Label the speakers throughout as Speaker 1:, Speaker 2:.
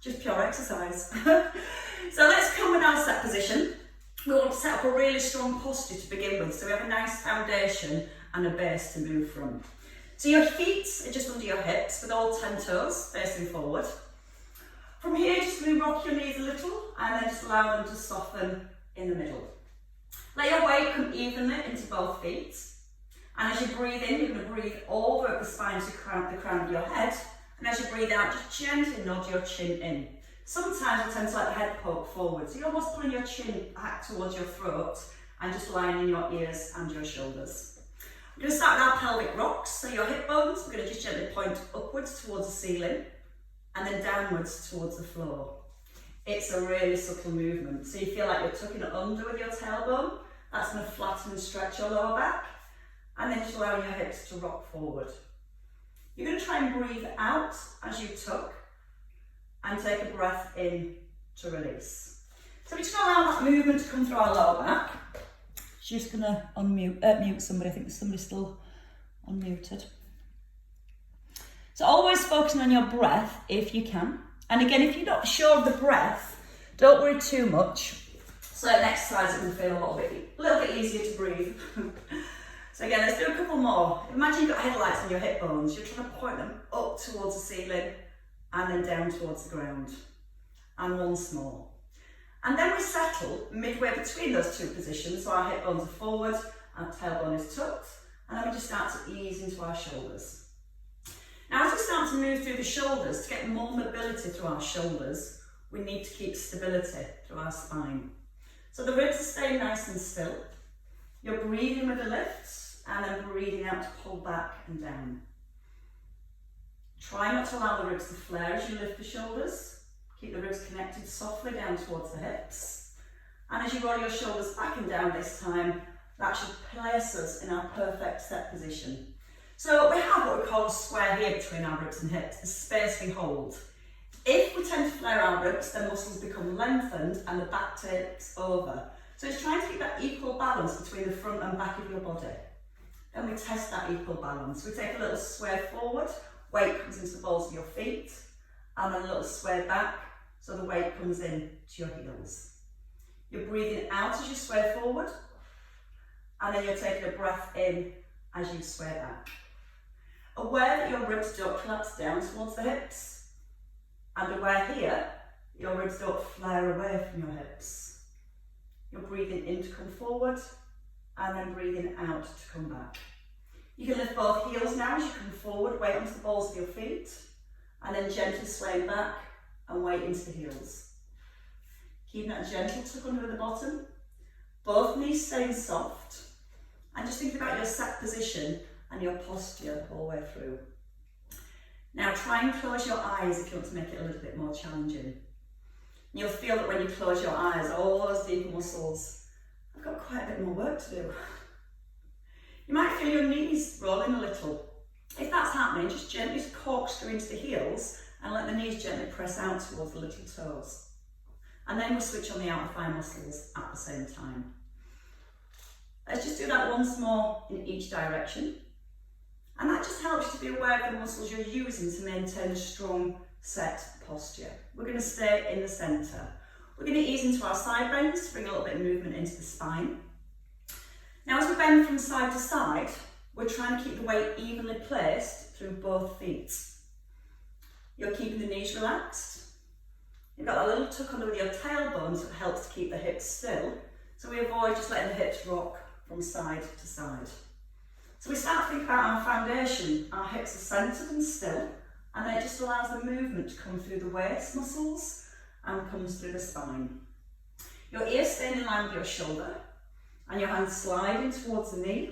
Speaker 1: just pure exercise. So let's come with our set position. We want to set up a really strong posture to begin with, so we have a nice foundation and a base to move from. So your feet are just under your hips with all 10 toes facing forward. From here, just going to rock your knees a little and then just allow them to soften in the middle. Let your weight come evenly into both feet. And as you breathe in, you're going to breathe all the way up the spine to the crown of your head. And as you breathe out, just gently nod your chin in. Sometimes we tend to let the head poke forward. So you're almost pulling your chin back towards your throat and just lining your ears and your shoulders. We're going to start with our pelvic rocks. So your hip bones, we're going to just gently point upwards towards the ceiling and then downwards towards the floor. It's a really subtle movement. So you feel like you're tucking it under with your tailbone. That's going to flatten and stretch your lower back. And then just allowing your hips to rock forward. You're going to try and breathe out as you tuck and take a breath in to release. So we're just going to allow that movement to come through our lower back. Just going to mute somebody. I think there's somebody still unmuted. So always focusing on your breath if you can. And again, if you're not sure of the breath, don't worry too much. So an exercise it can feel a little bit easier to breathe. So again, let's do a couple more. Imagine you've got headlights on your hip bones. You're trying to point them up towards the ceiling and then down towards the ground. And once more. And then we settle midway between those two positions. So our hip bones are forward, our tailbone is tucked, and then we just start to ease into our shoulders. Now as we start to move through the shoulders, to get more mobility through our shoulders, we need to keep stability through our spine. So the ribs are staying nice and still. You're breathing with the lifts and then breathing out to pull back and down. Try not to allow the ribs to flare as you lift the shoulders. Keep the ribs connected softly down towards the hips. And as you roll your shoulders back and down this time, that should place us in our perfect set position. So we have what we call a square here between our ribs and hips, the space we hold. If we tend to flare our ribs, then muscles become lengthened and the back takes over. So it's trying to keep that equal balance between the front and back of your body. Then we test that equal balance. We take a little sway forward, weight comes into the balls of your feet, and then a little sway back, so the weight comes in to your heels. You're breathing out as you sway forward, and then you're taking a breath in as you sway back. Aware that your ribs don't collapse down towards the hips, and aware here, your ribs don't flare away from your hips. You're breathing in to come forward, and then breathing out to come back. You can lift both heels now as you come forward, weight onto the balls of your feet, and then gently swaying back and weight into the heels. Keeping that gentle tuck under the bottom, both knees staying soft, and just thinking about your set position and your posture all the way through. Now try and close your eyes if you want to make it a little bit more challenging. You'll feel that when you close your eyes, all those deep muscles have got quite a bit more work to do. You might feel your knees rolling a little. If that's happening, just gently corkscrew into the heels and let the knees gently press out towards the little toes. And then we'll switch on the outer thigh muscles at the same time. Let's just do that once more in each direction. And that just helps you to be aware of the muscles you're using to maintain a strong set posture. We're going to stay in the centre. We're going to ease into our side bends to bring a little bit of movement into the spine. Now as we bend from side to side, we're trying to keep the weight evenly placed through both feet. You're keeping the knees relaxed. You've got that little tuck under with your tailbone, so it helps to keep the hips still. So we avoid just letting the hips rock from side to side. So we start to think about our foundation. Our hips are centred and still, and then it just allows the movement to come through the waist muscles and comes through the spine. Your ears staying in line with your shoulder, and your hands sliding towards the knee.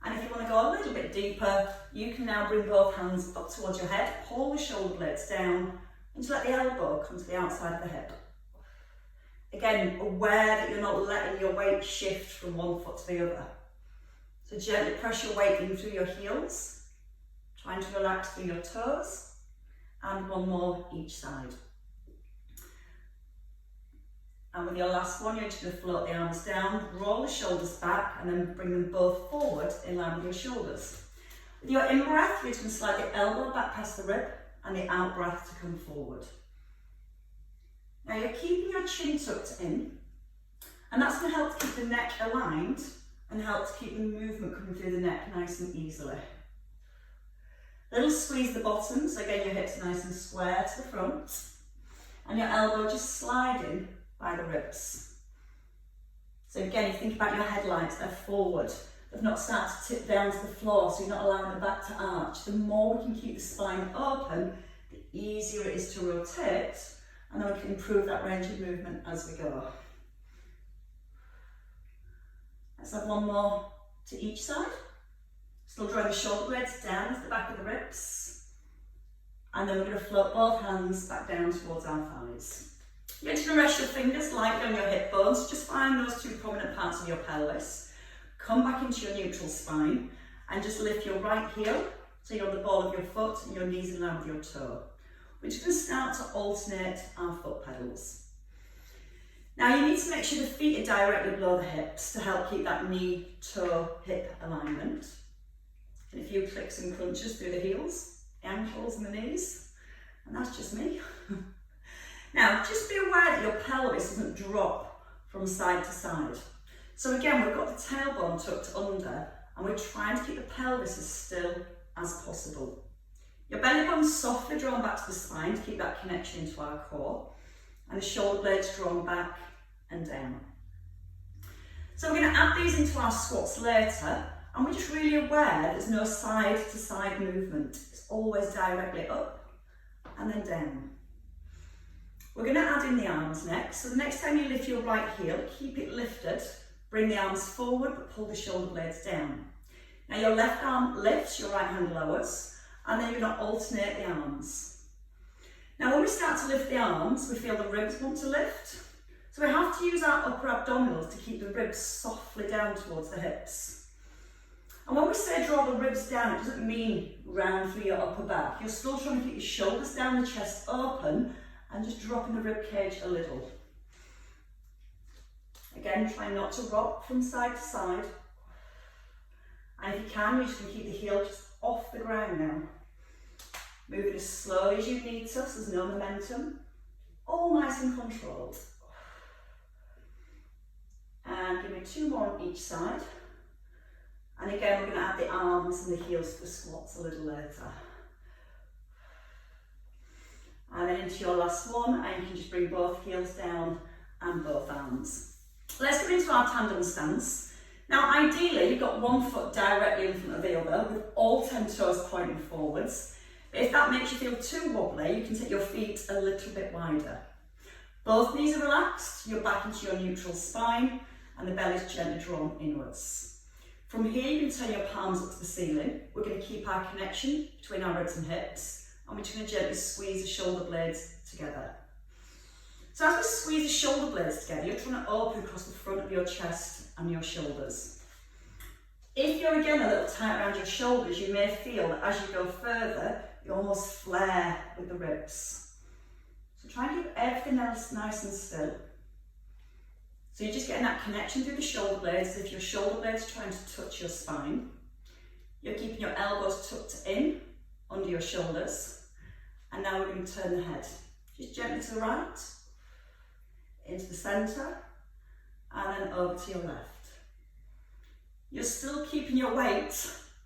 Speaker 1: And if you want to go a little bit deeper, you can now bring both hands up towards your head, pull the shoulder blades down, and just let the elbow come to the outside of the hip. Again, aware that you're not letting your weight shift from one foot to the other. So gently press your weight in through your heels, trying to relax through your toes, and one more each side. And with your last one, you're just going to float the arms down, roll the shoulders back, and then bring them both forward in line with your shoulders. With your in-breath, you're just going to slide the elbow back past the rib, and the out-breath to come forward. Now you're keeping your chin tucked in, and that's going to help keep the neck aligned and help to keep the movement coming through the neck nice and easily. Little squeeze the bottom, so again your hips are nice and square to the front, and your elbow just sliding by the ribs. So again, you think about your headlights, they're forward. They've not started to tip down to the floor, so you're not allowing the back to arch. The more we can keep the spine open, the easier it is to rotate, and then we can improve that range of movement as we go. Let's have one more to each side. Still drawing the shoulder blades down to the back of the ribs. And then we're going to float both hands back down towards our thighs. You're just going to rest your fingers lightly on your hip bones. Just find those two prominent parts of your pelvis. Come back into your neutral spine and just lift your right heel so you're on the ball of your foot and your knees in line with your toe. We're just going to start to alternate our foot pedals. Now you need to make sure the feet are directly below the hips to help keep that knee, toe, hip alignment. And a few clicks and crunches through the heels, the ankles and the knees. And that's just me. Now just be aware that your pelvis doesn't drop from side to side. So again, we've got the tailbone tucked under and we're trying to keep the pelvis as still as possible. Your belly button's softly drawn back to the spine to keep that connection into our core, and the shoulder blades drawn back and down. So we're going to add these into our squats later, and we're just really aware there's no side to side movement. It's always directly up and then down. We're going to add in the arms next. So the next time you lift your right heel, keep it lifted, bring the arms forward but pull the shoulder blades down. Now your left arm lifts, your right hand lowers, and then you're going to alternate the arms. Now when we start to lift the arms, we feel the ribs want to lift. So we have to use our upper abdominals to keep the ribs softly down towards the hips. And when we say draw the ribs down, it doesn't mean round through your upper back. You're still trying to keep your shoulders down, the chest open, and just dropping the rib cage a little. Again, try not to rock from side to side. And if you can, you just can keep the heel just off the ground now. Move it as slowly as you need to, so there's no momentum. All nice and controlled. And give me 2 more on each side. And again, we're going to add the arms and the heels to the squats a little later. And then into your last one, and you can just bring both heels down and both arms. Let's get into our tandem stance. Now ideally, you've got one foot directly in front of the other with all 10 toes pointing forwards. But if that makes you feel too wobbly, you can take your feet a little bit wider. Both knees are relaxed, you're back into your neutral spine, and the belly's gently drawn inwards. From here, you can turn your palms up to the ceiling. We're going to keep our connection between our ribs and hips, and we're just going to gently squeeze the shoulder blades together. So as we squeeze the shoulder blades together, you're trying to open across the front of your chest and your shoulders. If you're again a little tight around your shoulders, you may feel that as you go further, you almost flare with the ribs. So try and keep everything else nice and still. So you're just getting that connection through the shoulder blades, as if your shoulder blades are trying to touch your spine. You're keeping your elbows tucked in under your shoulders. And now we're going to turn the head. Just gently to the right, into the centre, and then over to your left. You're still keeping your weight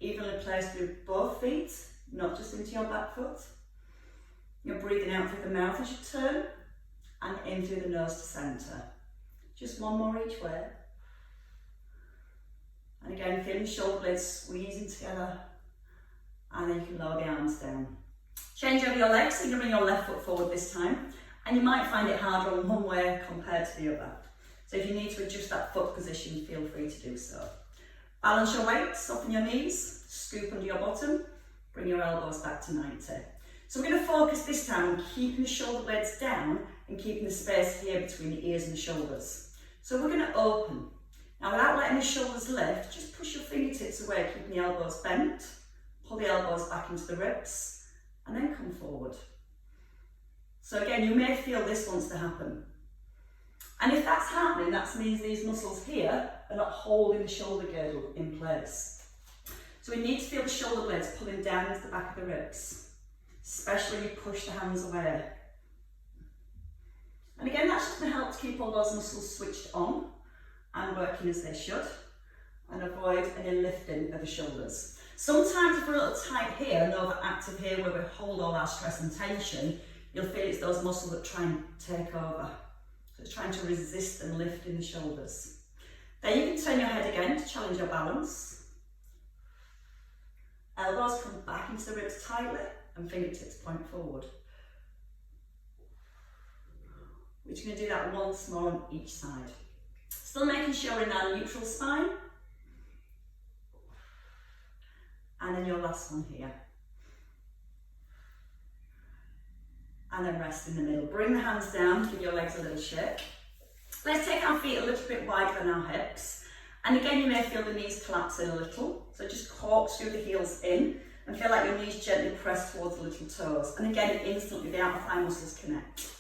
Speaker 1: evenly placed through both feet, not just into your back foot. You're breathing out through the mouth as you turn, and in through the nose to centre. Just one more each way. And again, feeling the shoulder blades squeezing together, and then you can lower the arms down. Change over your legs, so you're going to bring your left foot forward this time, and you might find it harder on one way compared to the other. So if you need to adjust that foot position, feel free to do so. Balance your weight, soften your knees, scoop under your bottom, bring your elbows back to 90. So we're going to focus this time on keeping the shoulder blades down and keeping the space here between the ears and the shoulders. So we're going to open. Now without letting the shoulders lift, just push your fingertips away, keeping the elbows bent, pull the elbows back into the ribs, and then come forward. So again, you may feel this wants to happen. And if that's happening, that means these muscles here are not holding the shoulder girdle in place. So we need to feel the shoulder blades pulling down into the back of the ribs, especially when you push the hands away. And again, that's just going to help to keep all those muscles switched on and working as they should, and avoid any lifting of the shoulders. Sometimes if we're a little tight here and overactive here where we hold all our stress and tension, you'll feel it's those muscles that try and take over. So it's trying to resist and lift in the shoulders. Then you can turn your head again to challenge your balance. Elbows come back into the ribs tightly and fingertips point forward. We're just going to do that once more on each side. Still making sure we're in our neutral spine. And then your last one here. And then rest in the middle. Bring the hands down, give your legs a little shake. Let's take our feet a little bit wider than our hips. And again, you may feel the knees collapsing a little. So just corkscrew the heels in and feel like your knees gently press towards the little toes. And again, instantly the outer thigh muscles connect.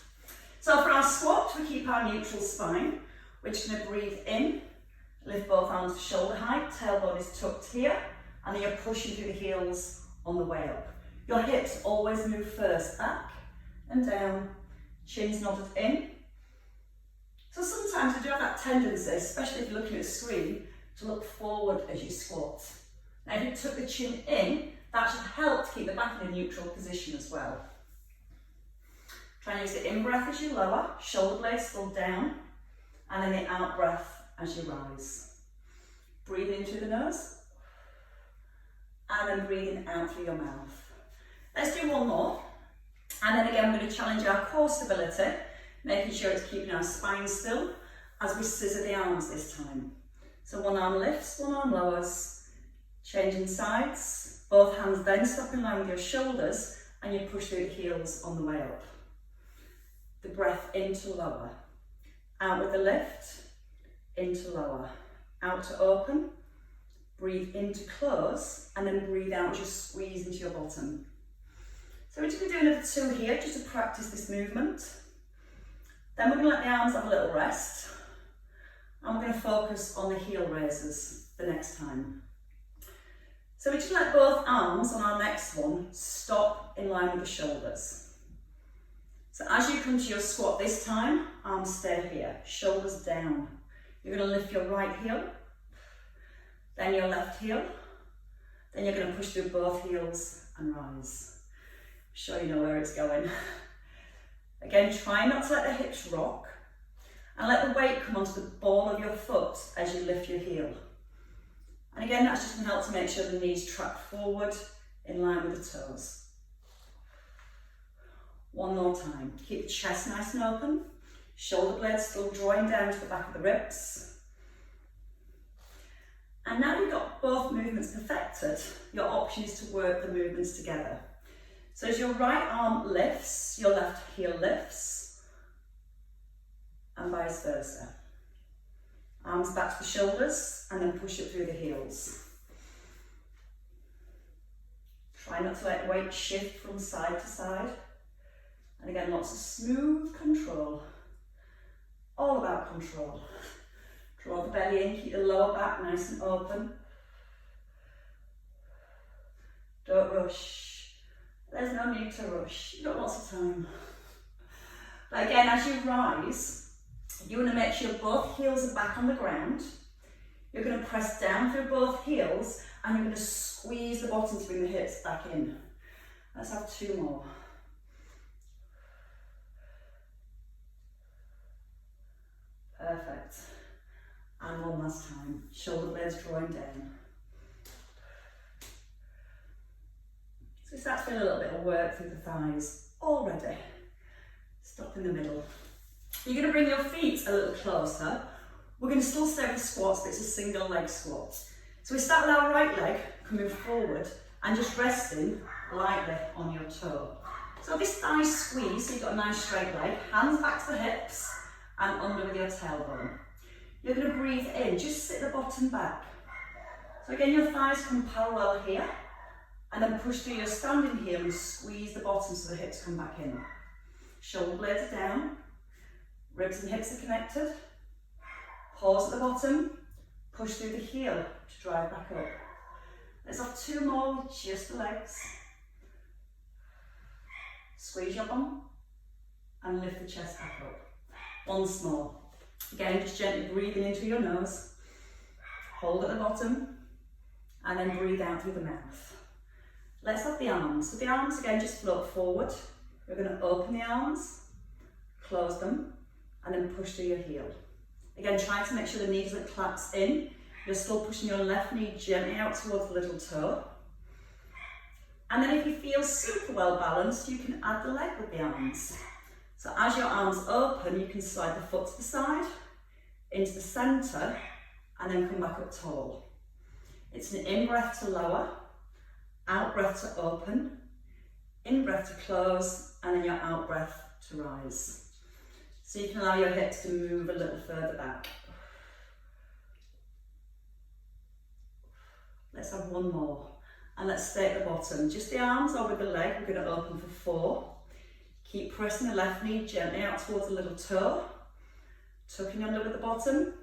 Speaker 1: So for our squat, we keep our neutral spine. We're just going to breathe in, lift both arms to shoulder height, tailbone is tucked here, and then you're pushing through the heels on the way up. Your hips always move first, back and down, chin's nodded in. So sometimes we do have that tendency, especially if you're looking at a screen, to look forward as you squat. Now if you tuck the chin in, that should help to keep the back in a neutral position as well. Try and use the in-breath as you lower, shoulder blades still down, and then the out-breath as you rise. Breathe in through the nose, and then breathing out through your mouth. Let's do one more, and then again we're going to challenge our core stability, making sure it's keeping our spine still as we scissor the arms this time. So one arm lifts, one arm lowers, changing sides, both hands then stop in line with your shoulders, and you push through the heels on the way up. The breath in to lower, out with the lift, in to lower, out to open, breathe in to close, and then breathe out as you squeeze into your bottom. So we're just going to do another 2 here just to practice this movement. Then we're going to let the arms have a little rest, and we're going to focus on the heel raises the next time. So we just let both arms on our next one stop in line with the shoulders. So as you come to your squat this time, arms stay here, shoulders down. You're going to lift your right heel, then your left heel, then you're going to push through both heels and rise. I'm sure you know where it's going. Again, try not to let the hips rock, and let the weight come onto the ball of your foot as you lift your heel. And again, that's just going to help to make sure the knees track forward in line with the toes. One more time. Keep the chest nice and open. Shoulder blades still drawing down to the back of the ribs. And now you've got both movements perfected, your option is to work the movements together. So as your right arm lifts, your left heel lifts, and vice versa. Arms back to the shoulders, and then push it through the heels. Try not to let weight shift from side to side. And again, lots of smooth control. All about control. Draw the belly in, keep the lower back nice and open. Don't rush. There's no need to rush. You've got lots of time. But again, as you rise, you want to make sure both heels are back on the ground. You're going to press down through both heels, and you're going to squeeze the bottom to bring the hips back in. Let's have 2 more. Perfect. And one last time. Shoulder blades drawing down. So we start to feel a little bit of work through the thighs already. Stop in the middle. You're going to bring your feet a little closer. We're going to still stay with squats, but it's a single leg squat. So we start with our right leg coming forward and just resting lightly on your toe. So this thigh squeeze, so you've got a nice straight leg, hands back to the hips and under with your tailbone. You're going to breathe in, just sit the bottom back. So again, your thighs come parallel here, and then push through your standing heel and squeeze the bottom so the hips come back in. Shoulder blades are down, ribs and hips are connected. Pause at the bottom, push through the heel to drive back up. Let's have 2 more with just the legs. Squeeze your bum and lift the chest back up. Once more. Again, just gently breathing into your nose. Hold at the bottom. And then breathe out through the mouth. Let's have the arms. So the arms again just float forward. We're going to open the arms, close them, and then push through your heel. Again, try to make sure the knee doesn't collapse in. You're still pushing your left knee gently out towards the little toe. And then if you feel super well balanced, you can add the leg with the arms. So as your arms open, you can slide the foot to the side, into the centre, and then come back up tall. It's an in-breath to lower, out-breath to open, in-breath to close, and then your out-breath to rise. So you can allow your hips to move a little further back. Let's have one more. And let's stay at the bottom. Just the arms or with the leg. We're going to open for 4. Keep pressing the left knee gently out towards the little toe. Tucking under at the bottom.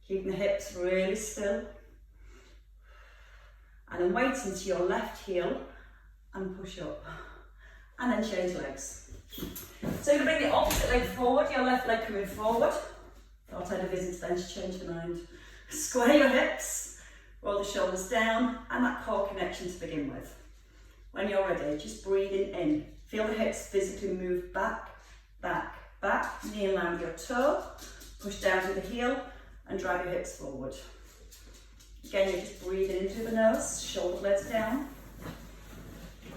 Speaker 1: Keeping the hips really still. And then wait into your left heel and push up. And then change legs. So you're going to bring the opposite leg forward, your left leg coming forward. Thought I had a visit then to change my mind. Square your hips. Roll the shoulders down and that core connection to begin with. When you're ready, just breathing in. Feel the hips physically move back, back, back. Knee in line with your toe. Push down to the heel and drive your hips forward. Again, you're just breathing in through the nose, shoulder blades down.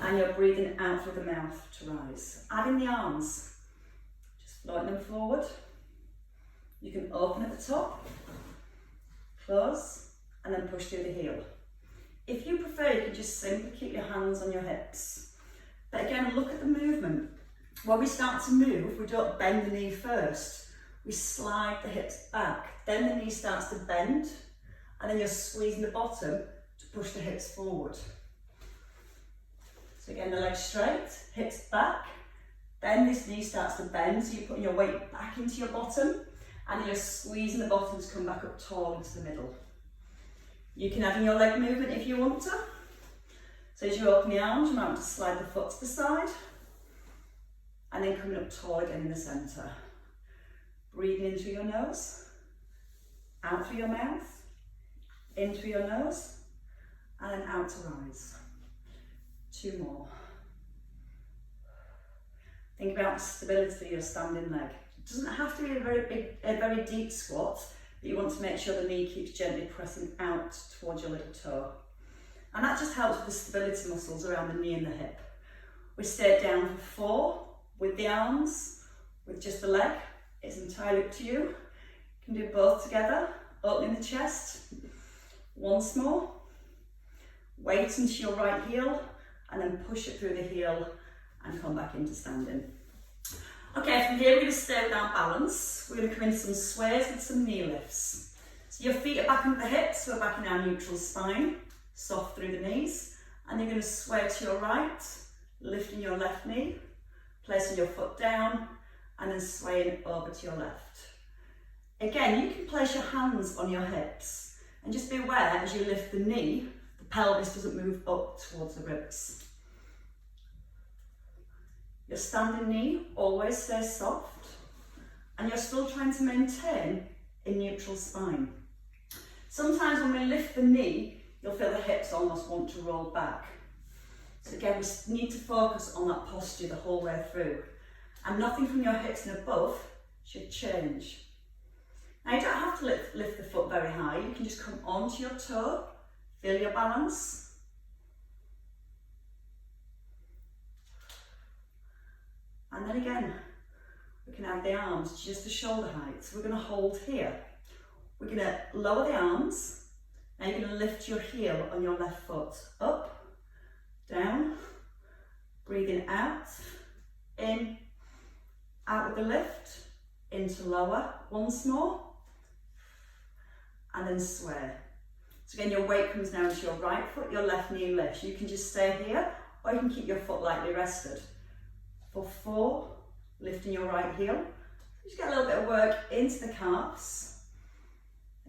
Speaker 1: And you're breathing out through the mouth to rise. Adding the arms. Just floating them forward. You can open at the top, close, and then push through the heel. If you prefer, you can just simply keep your hands on your hips. But again, look at the movement. When we start to move, we don't bend the knee first. We slide the hips back. Then the knee starts to bend, and then you're squeezing the bottom to push the hips forward. So again, the legs straight, hips back. Then this knee starts to bend, so you're putting your weight back into your bottom, and then you're squeezing the bottom to come back up tall into the middle. You can add in your leg movement if you want to. So as you open the arms, you might want to slide the foot to the side, and then coming up tall again in the centre. Breathing in through your nose, out through your mouth, in through your nose, and then out to rise. 2 more. Think about the stability of your standing leg. It doesn't have to be a very deep squat, but you want to make sure the knee keeps gently pressing out towards your little toe. And that just helps with the stability muscles around the knee and the hip. We stay down for 4 with the arms, with just the leg. It's entirely up to you. You can do both together, opening the chest. Once more. Weight into your right heel, and then push it through the heel and come back into standing. Okay, from here we're going to stay with our balance. We're going to come into some sways with some knee lifts. So your feet are back under the hips, we're back in our neutral spine, soft through the knees, and you're going to sway to your right, lifting your left knee, placing your foot down, and then swaying over to your left. Again, you can place your hands on your hips, and just be aware as you lift the knee, the pelvis doesn't move up towards the ribs. Your standing knee always stays soft, and you're still trying to maintain a neutral spine. Sometimes when we lift the knee, you'll feel the hips almost want to roll back. So again, we need to focus on that posture the whole way through, and nothing from your hips and above should change. Now you don't have to lift the foot very high, you can just come onto your toe, feel your balance. And then again, we can add the arms just to shoulder height. So we're going to hold here. We're going to lower the arms. Now you're going to lift your heel on your left foot. Up, down, breathing out, in, out with the lift, into lower, once more, and then sway. So again, your weight comes down to your right foot, your left knee lifts. You can just stay here, or you can keep your foot lightly rested. For 4, lifting your right heel. Just get a little bit of work into the calves.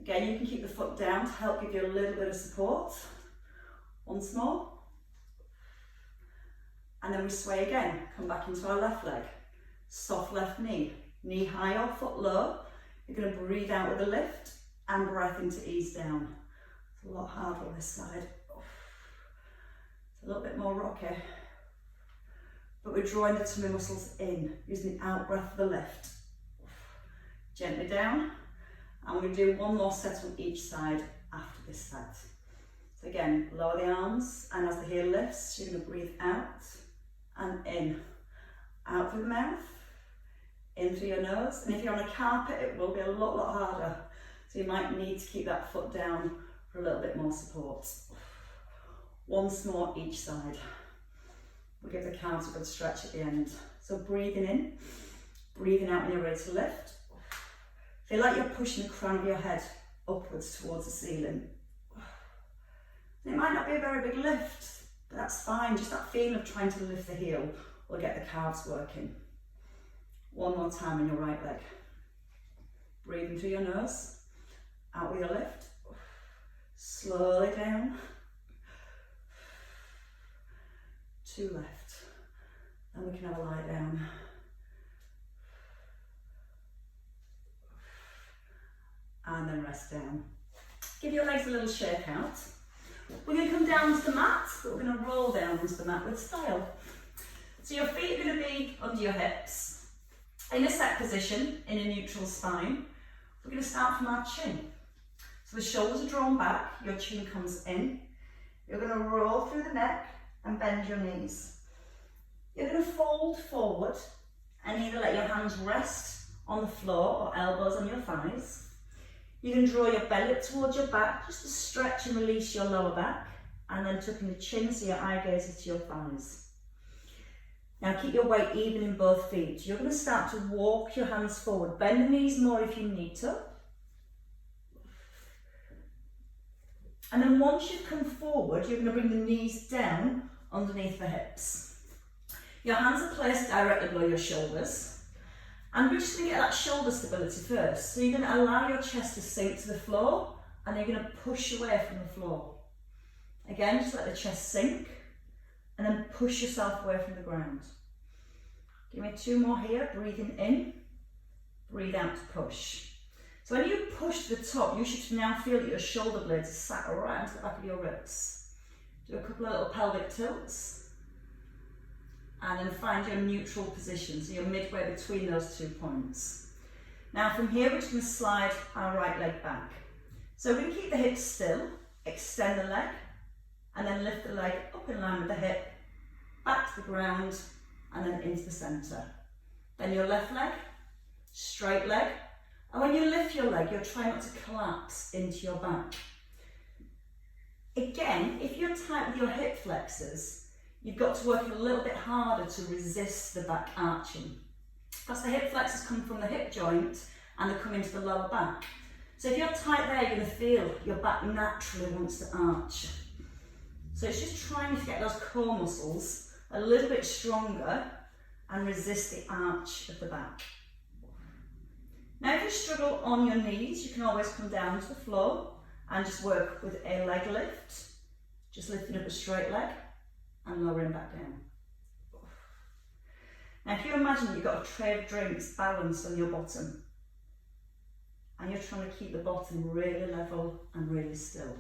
Speaker 1: Again, you can keep the foot down to help give you a little bit of support. Once more. And then we sway again, come back into our left leg. Soft left knee, knee high or foot low. You're going to breathe out with a lift and breath in to ease down. It's a lot harder on this side. It's a little bit more rocky. But we're drawing the tummy muscles in, using the out breath for the lift. Gently down. And we're going to do one more set on each side after this set. So again, lower the arms, and as the heel lifts, you're going to breathe out and in. Out through the mouth, in through your nose. And if you're on a carpet, it will be a lot harder. So you might need to keep that foot down for a little bit more support. Once more each side. We'll give the calves a good stretch at the end. So breathing in, breathing out when you're ready to lift. Feel like you're pushing the crown of your head upwards towards the ceiling. And it might not be a very big lift, but that's fine. Just that feeling of trying to lift the heel will get the calves working. One more time on your right leg. Breathing through your nose, out with your lift. Slowly down. 2 left. Then we can have a lie down. And then rest down. Give your legs a little shake out. We're going to come down to the mat, but we're going to roll down onto the mat with style. So your feet are going to be under your hips, in a set position, in a neutral spine. We're going to start from our chin. So the shoulders are drawn back, your chin comes in. You're going to roll through the neck and bend your knees. You're going to fold forward and either let your hands rest on the floor or elbows on your thighs. You can draw your belly up towards your back just to stretch and release your lower back, and then tucking the chin so your eye gaze is to your thighs. Now keep your weight even in both feet. You're going to start to walk your hands forward. Bend the knees more if you need to. And then once you've come forward, you're going to bring the knees down underneath the hips. Your hands are placed directly below your shoulders. And we're just going to get that shoulder stability first. So you're going to allow your chest to sink to the floor, and you're going to push away from the floor. Again, just let the chest sink, and then push yourself away from the ground. Give me 2 more here. Breathing in, breathe out to push. So when you push to the top, you should now feel that your shoulder blades are sat right onto the back of your ribs. Do a couple of little pelvic tilts. And then find your neutral position, so you're midway between those 2 points. Now from here, we're just going to slide our right leg back. So we're going to keep the hips still, extend the leg, and then lift the leg up in line with the hip, back to the ground, and then into the centre. Then your left leg, straight leg, and when you lift your leg, you're trying not to collapse into your back. Again, if you're tight with your hip flexors, you've got to work a little bit harder to resist the back arching. Because the hip flexors come from the hip joint and they come into the lower back. So if you're tight there, you're going to feel your back naturally wants to arch. So it's just trying to get those core muscles a little bit stronger and resist the arch of the back. Now if you struggle on your knees, you can always come down to the floor and just work with a leg lift. Just lifting up a straight leg and lowering back down. Now if you imagine you've got a tray of drinks balanced on your bottom, and you're trying to keep the bottom really level and really still,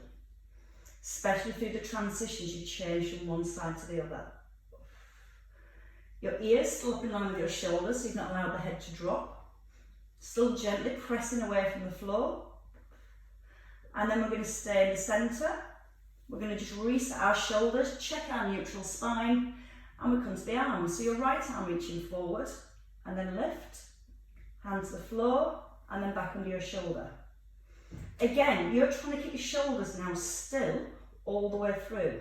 Speaker 1: especially through the transitions you change from one side to the other. Your ears still up in line with your shoulders, so you've not allowed the head to drop. Still gently pressing away from the floor. And then we're going to stay in the centre. We're going to just reset our shoulders, check our neutral spine, and we come to the arms. So your right arm reaching forward, and then lift, hand to the floor, and then back under your shoulder. Again, you're trying to keep your shoulders now still all the way through.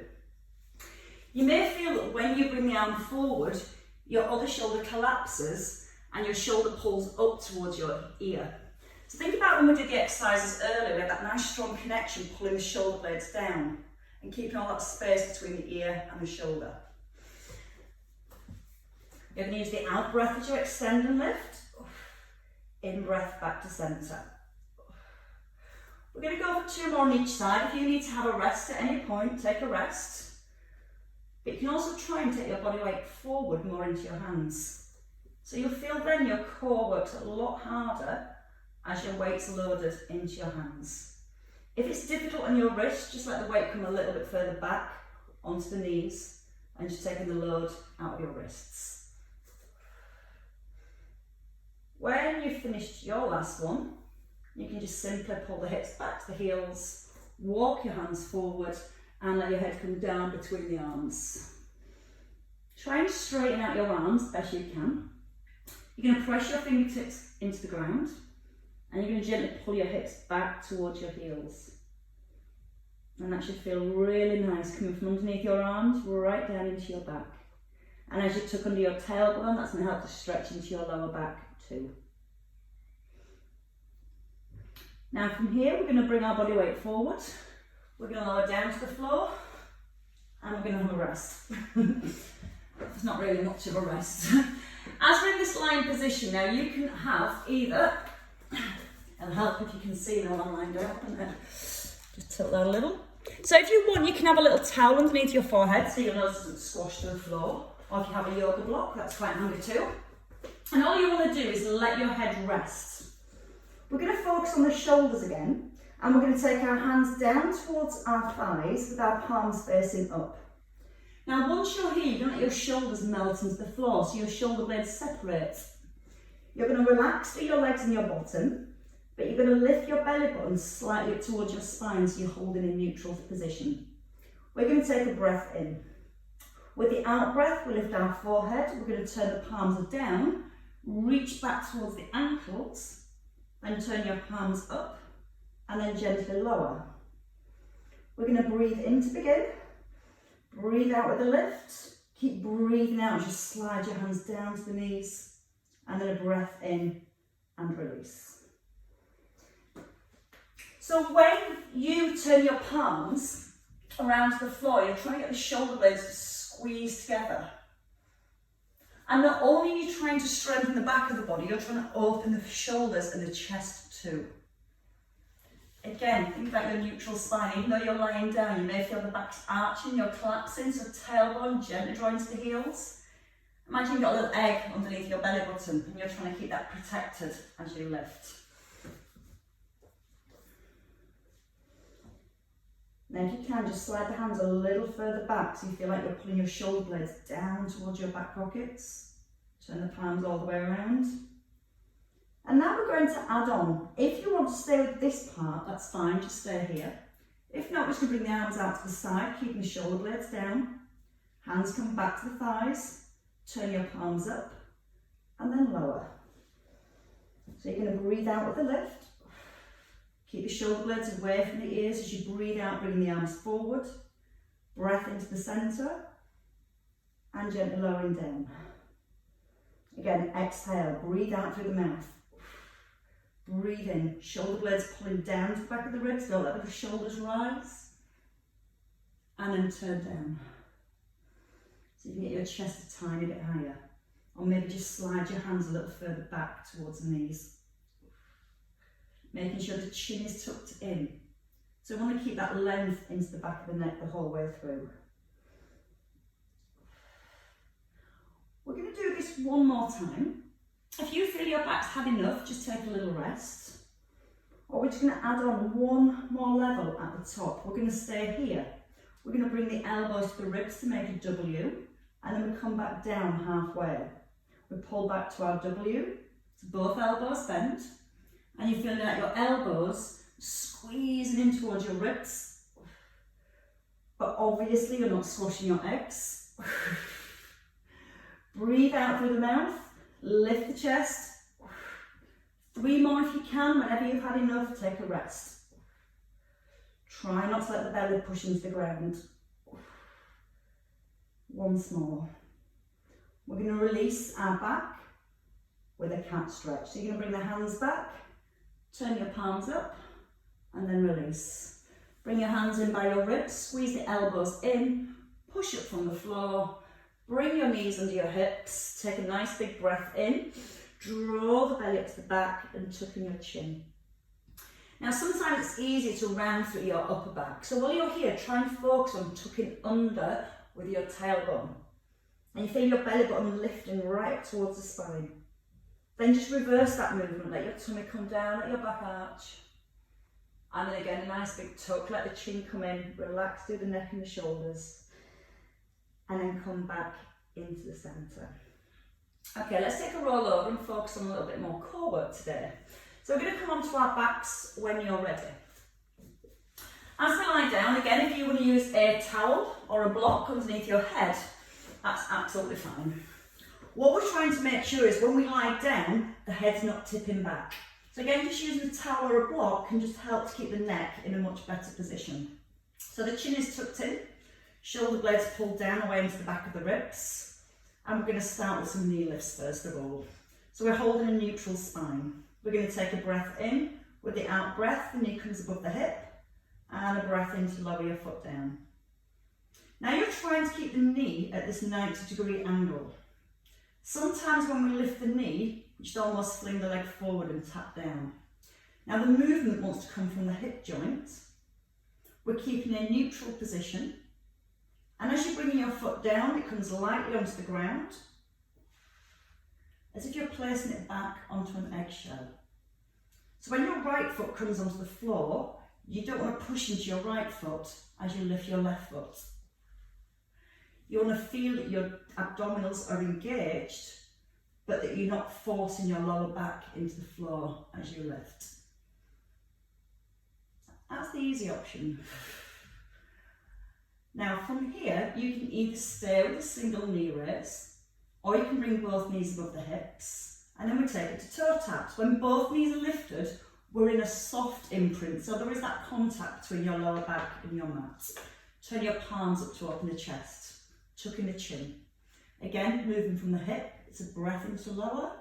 Speaker 1: You may feel that when you bring the arm forward, your other shoulder collapses and your shoulder pulls up towards your ear. So think about when we did the exercises earlier, we had that nice strong connection pulling the shoulder blades down and keeping all that space between the ear and the shoulder. You're going to use the out breath as you extend and lift. In breath back to centre. We're going to go for 2 more on each side. If you need to have a rest at any point, take a rest. But you can also try and take your body weight forward more into your hands. So you'll feel then your core works a lot harder as your weight's loaded into your hands. If it's difficult on your wrist, just let the weight come a little bit further back onto the knees and just taking the load out of your wrists. When you've finished your last one, you can just simply pull the hips back to the heels, walk your hands forward and let your head come down between the arms. Try and straighten out your arms best you can. You're going to press your fingertips into the ground and you're going to gently pull your hips back towards your heels. And that should feel really nice coming from underneath your arms right down into your back. And as you tuck under your tailbone, that's going to help to stretch into your lower back too. Now from here, we're going to bring our body weight forward. We're going to lower down to the floor and we're going to have a rest. It's not really much of a rest. As we're in this lying position now, you can have either, it'll help if you can see now I'm lying down, and then just tilt that a little. So if you want, you can have a little towel underneath your forehead so your nose doesn't squash to the floor. Or if you have a yoga block, that's quite handy too. And all you want to do is let your head rest. We're going to focus on the shoulders again, and we're going to take our hands down towards our thighs with our palms facing up. Now once you're here, you're going to let your shoulders melt into the floor, so your shoulder blades separate. You're going to relax through your legs and your bottom, but you're going to lift your belly button slightly up towards your spine so you're holding in neutral position. We're going to take a breath in. With the out breath, we lift our forehead, we're going to turn the palms down, reach back towards the ankles, then turn your palms up, and then gently lower. We're going to breathe in to begin. Breathe out with a lift. Keep breathing out as you slide your hands down to the knees, and then a breath in and release. So when you turn your palms around to the floor, you're trying to get the shoulder blades to squeeze together. And not only are you trying to strengthen the back of the body, you're trying to open the shoulders and the chest too. Again, think about your neutral spine. Even though you're lying down, you may feel the back's arching, you're collapsing, so tailbone gently drawing to the heels. Imagine you've got a little egg underneath your belly button and you're trying to keep that protected as you lift. Now if you can, just slide the hands a little further back so you feel like you're pulling your shoulder blades down towards your back pockets. Turn the palms all the way around. And now we're going to add on. If you want to stay with this part, that's fine, just stay here. If not, we're just going to bring the arms out to the side, keeping the shoulder blades down. Hands come back to the thighs, turn your palms up, and then lower. So you're going to breathe out with a lift. Keep the shoulder blades away from the ears as you breathe out, bringing the arms forward. Breath into the centre, and gently lowering down. Again, exhale, breathe out through the mouth. Breathe in, shoulder blades pulling down to the back of the ribs, don't let the shoulders rise. And then turn down. So you can get your chest a tiny bit higher. Or maybe just slide your hands a little further back towards the knees. Making sure the chin is tucked in. So we want to keep that length into the back of the neck the whole way through. We're going to do this one more time. If you feel your back's had enough, just take a little rest. Or we're just going to add on one more level at the top. We're going to stay here. We're going to bring the elbows to the ribs to make a W, and then we come back down halfway. We pull back to our W, so both elbows bent, and you're feeling like your elbows squeezing in towards your ribs. But obviously you're not squashing your eggs. Breathe out through the mouth. Lift the chest. 3 more if you can. Whenever you've had enough, take a rest. Try not to let the belly push into the ground. Once more. We're going to release our back with a cat stretch. So you're going to bring the hands back, turn your palms up, and then release. Bring your hands in by your ribs, squeeze the elbows in, push up from the floor. Bring your knees under your hips, take a nice big breath in, draw the belly up to the back and tuck in your chin. Now sometimes it's easier to round through your upper back, so while you're here, try and focus on tucking under with your tailbone. And you feel your belly button lifting right up towards the spine. Then just reverse that movement, let your tummy come down at your back arch. And then again, a nice big tuck, let the chin come in, relax through the neck and the shoulders. And then come back into the centre. Okay, let's take a roll over and focus on a little bit more core work today. So we're going to come onto our backs when you're ready. As we lie down, again, if you want to use a towel or a block underneath your head, that's absolutely fine. What we're trying to make sure is when we lie down, the head's not tipping back. So again, just using a towel or a block can just help to keep the neck in a much better position. So the chin is tucked in, shoulder blades pulled down away into the back of the ribs. And we're going to start with some knee lifts first of all. So we're holding a neutral spine. We're going to take a breath in. With the out breath, the knee comes above the hip. And a breath in to lower your foot down. Now you're trying to keep the knee at this 90-degree angle. Sometimes when we lift the knee, you should almost fling the leg forward and tap down. Now the movement wants to come from the hip joint. We're keeping a neutral position. And as you're bringing your foot down, it comes lightly onto the ground, as if you're placing it back onto an eggshell. So when your right foot comes onto the floor, you don't want to push into your right foot as you lift your left foot. You want to feel that your abdominals are engaged, but that you're not forcing your lower back into the floor as you lift. That's the easy option. Now from here, you can either stay with a single knee raise, or you can bring both knees above the hips, and then we take it to toe taps. When both knees are lifted, we're in a soft imprint, so there is that contact between your lower back and your mat. Turn your palms up to open the chest, tucking the chin. Again, moving from the hip, it's a breath into lower,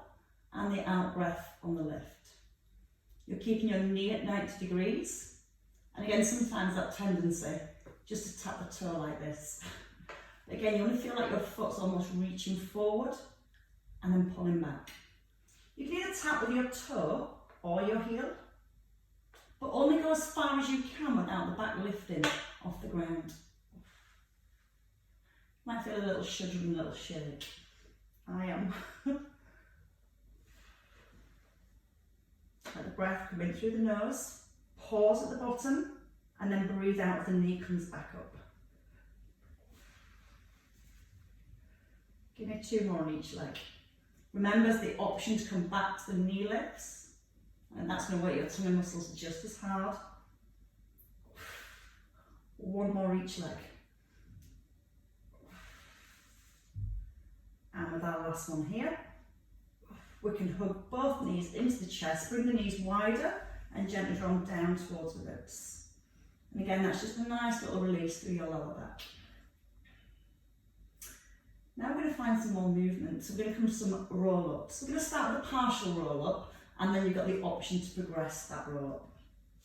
Speaker 1: and the out breath on the lift. You're keeping your knee at 90 degrees, and again, sometimes that tendency, just to tap the toe like this. Again, you want to feel like your foot's almost reaching forward, and then pulling back. You can either tap with your toe or your heel, but only go as far as you can without the back lifting off the ground. Might feel a little shudder and a little shake. I am. Let the breath come in through the nose, pause at the bottom, and then breathe out as the knee comes back up. Give me 2 more on each leg. Remember, it's the option to come back to the knee lifts, and that's going to work your tummy muscles just as hard. 1 more each leg. And with our last one here, we can hug both knees into the chest, bring the knees wider, and gently draw them down towards the ribs. And again, that's just a nice little release through your lower back. Now we're going to find some more movement. So we're going to come to some roll-ups. We're going to start with a partial roll-up, and then you've got the option to progress that roll-up.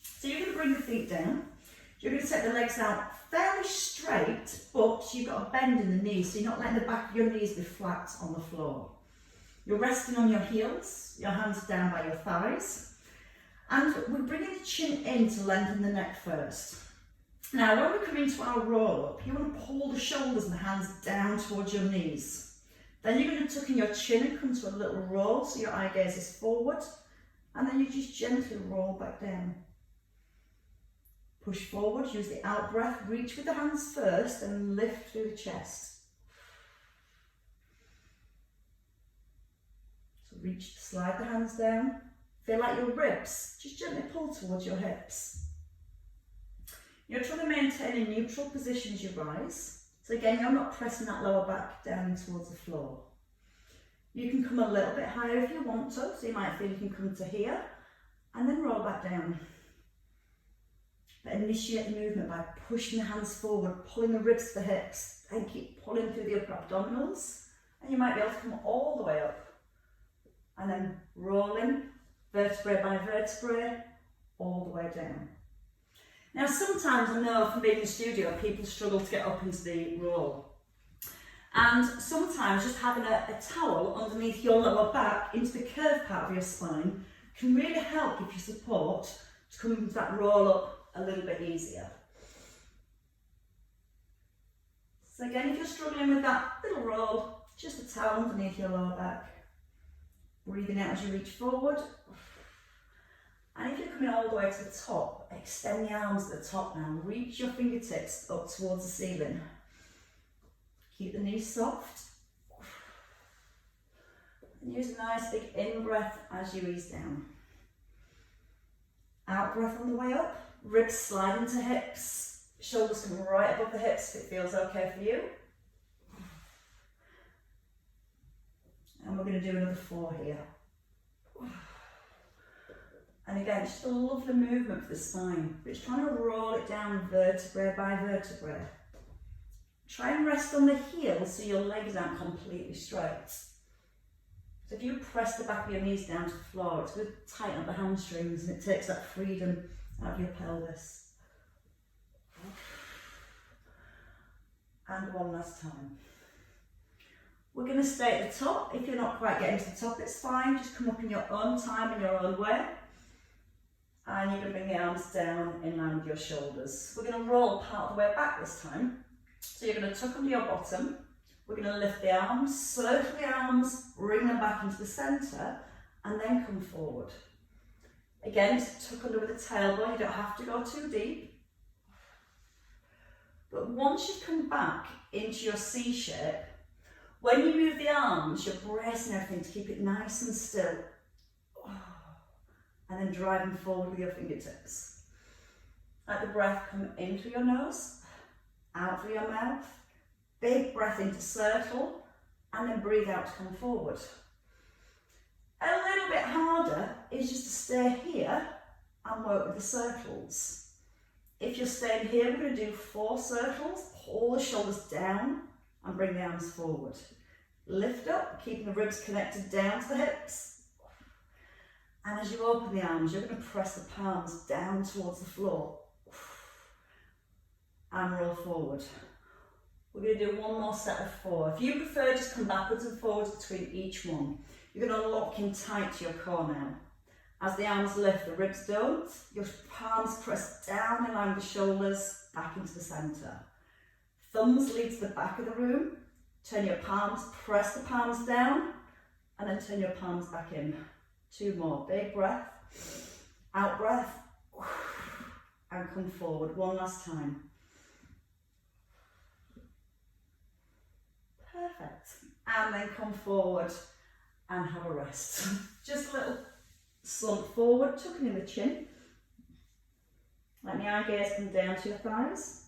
Speaker 1: So you're going to bring the feet down. You're going to take the legs out fairly straight, but you've got a bend in the knees, so you're not letting the back of your knees be flat on the floor. You're resting on your heels, your hands down by your thighs, and we're bringing the chin in to lengthen the neck first. Now, when we come into our roll-up, you want to pull the shoulders and the hands down towards your knees. Then you're going to tuck in your chin and come to a little roll, so your eye gaze is forward, and then you just gently roll back down. Push forward, use the out breath, reach with the hands first and lift through the chest. So reach, slide the hands down, feel like your ribs, just gently pull towards your hips. You're trying to maintain a neutral position as you rise. So again, you're not pressing that lower back down towards the floor. You can come a little bit higher if you want to, so you might feel you can come to here and then roll back down. But initiate the movement by pushing the hands forward, pulling the ribs to the hips, and keep pulling through the upper abdominals. And you might be able to come all the way up. And then rolling, vertebrae by vertebrae, all the way down. Now sometimes I know from being in the studio, people struggle to get up into the roll. And sometimes just having a towel underneath your lower back into the curved part of your spine can really help give you support to come into that roll up a little bit easier. So again, if you're struggling with that little roll, Just a towel underneath your lower back. Breathing out as you reach forward. And if you're coming all the way to the top, extend the arms at the top now. Reach your fingertips up towards the ceiling. Keep the knees soft. And use a nice big in-breath as you ease down. Out-breath on the way up. Ribs slide into hips. Shoulders come right above the hips if it feels okay for you. And we're going to do another 4 here. And again, just a lovely movement for the spine. But it's trying to roll it down vertebrae by vertebrae. Try and rest on the heels so your legs aren't completely straight. So if you press the back of your knees down to the floor, it's going to tighten up the hamstrings and it takes that freedom out of your pelvis. And one last time. We're going to stay at the top. If you're not quite getting to the top, it's fine. Just come up in your own time, in your own way. And you're going to bring the arms down in line with your shoulders. We're going to roll part of the way back this time. So you're going to tuck under your bottom. We're going to lift the arms, circle the arms, bring them back into the centre, and then come forward. Again, just tuck under with the tailbone. You don't have to go too deep. But once you come back into your C shape, when you move the arms, you're bracing everything to keep it nice and still. And then driving forward with your fingertips. Let the breath come in through your nose, out through your mouth. Big breath into circle, and then breathe out to come forward. A little bit harder is just to stay here and work with the circles. If you're staying here, we're going to do 4 circles. Pull the shoulders down and bring the arms forward. Lift up, keeping the ribs connected down to the hips. And as you open the arms, you're going to press the palms down towards the floor. And roll forward. We're going to do one more set of 4. If you prefer, just come backwards and forwards between each one. You're going to lock in tight to your core now. As the arms lift, the ribs don't. Your palms press down in line with the shoulders, back into the centre. Thumbs lead to the back of the room. Turn your palms, press the palms down, and then turn your palms back in. 2 more. Big breath. Out breath. And come forward. One last time. Perfect. And then come forward and have a rest. Just a little slump forward, tucking in the chin. Let the eye gaze come down to your thighs.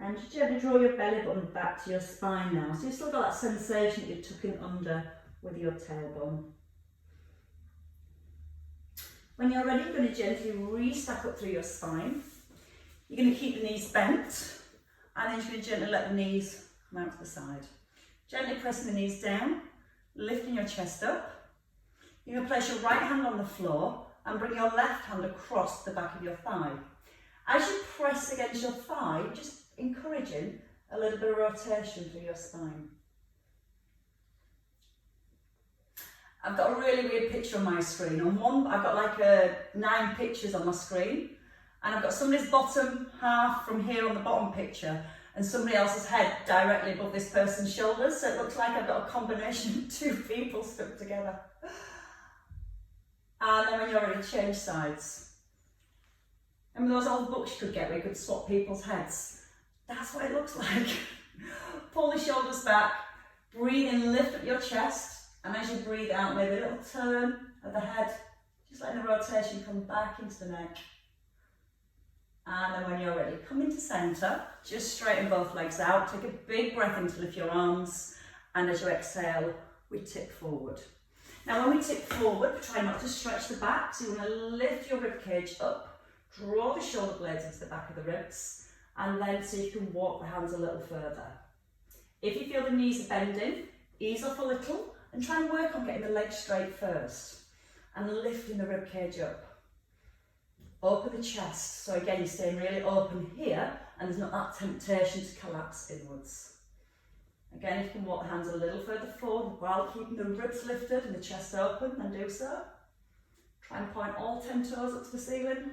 Speaker 1: And just gently draw your belly button back to your spine now. So you've still got that sensation that you're tucking under with your tailbone. When you're ready, you're going to gently re-stack up through your spine. You're going to keep the knees bent. And then you're going to gently let the knees come out to the side. Gently pressing the knees down, lifting your chest up. You're going to place your right hand on the floor and bring your left hand across the back of your thigh. As you press against your thigh, just encouraging a little bit of rotation through your spine. I've got a really weird picture on my screen. On one, I've got like 9 pictures on my screen. And I've got somebody's bottom half from here on the bottom picture and somebody else's head directly above this person's shoulders. So it looks like I've got a combination of 2 people stuck together. And then when you're ready, change sides. Remember those old books you could get where you could swap people's heads? That's what it looks like. Pull the shoulders back, breathe in, lift up your chest. And as you breathe out, maybe a little turn of the head. Just letting the rotation come back into the neck. And then when you're ready, come into centre, just straighten both legs out, take a big breath in to lift your arms, and as you exhale, we tip forward. Now when we tip forward, try not to stretch the back, so you want to lift your rib cage up, draw the shoulder blades into the back of the ribs, and then so you can walk the hands a little further. If you feel the knees are bending, ease off a little, and try and work on getting the legs straight first, and lifting the rib cage up. Open the chest, so again you're staying really open here and there's not that temptation to collapse inwards. Again, if you can walk the hands a little further forward while keeping the ribs lifted and the chest open, then do so. Try and point all 10 toes up to the ceiling.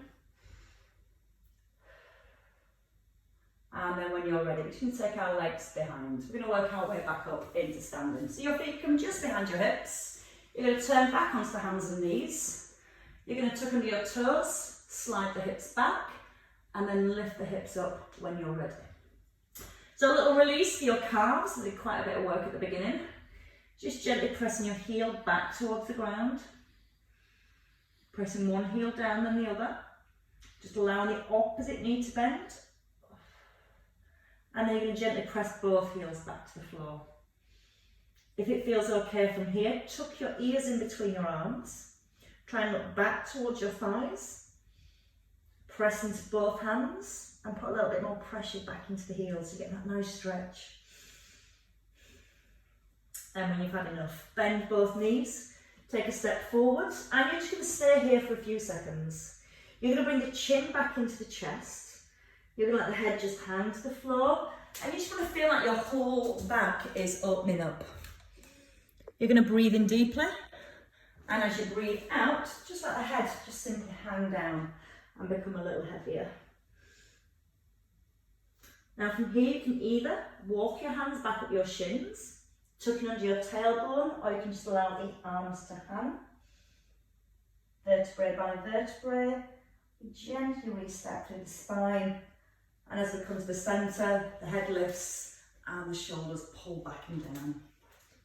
Speaker 1: And then when you're ready, we're just going to take our legs behind. We're going to work our way back up into standing. So your feet come just behind your hips. You're going to turn back onto the hands and knees. You're going to tuck under your toes, slide the hips back, and then lift the hips up when you're ready. So a little release for your calves. I did quite a bit of work at the beginning. Just gently pressing your heel back towards the ground. Pressing one heel down then the other. Just allowing the opposite knee to bend. And then you're going to gently press both heels back to the floor. If it feels okay from here, tuck your ears in between your arms. Try and look back towards your thighs. Press into both hands and put a little bit more pressure back into the heels to get that nice stretch. And when you've had enough, bend both knees, take a step forward, and you're just going to stay here for a few seconds. You're going to bring the chin back into the chest. You're going to let the head just hang to the floor, and you just want to feel like your whole back is opening up. You're going to breathe in deeply, and as you breathe out, just let the head just simply hang down and become a little heavier. Now from here, you can either walk your hands back up your shins, tucking under your tailbone, or you can just allow the arms to hang. Vertebrae by vertebrae, we gently restep through the spine, and as we come to the centre, the head lifts and the shoulders pull back and down.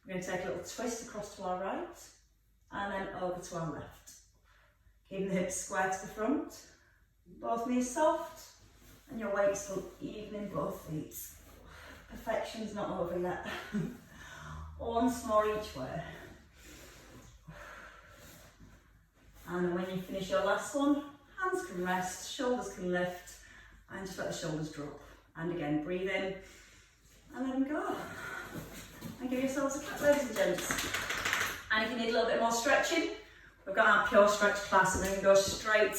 Speaker 1: We're going to take a little twist across to our right, and then over to our left. Keeping the hips square to the front, both knees soft, and your weight still even in both feet. Perfection's not over yet. Once more each way. And when you finish your last one, hands can rest, shoulders can lift, and just let the shoulders drop. And again, breathe in, and let them go. And give yourselves a clap, ladies and gents. And if you need a little bit more stretching, we've got our pure stretch class, and then we go straight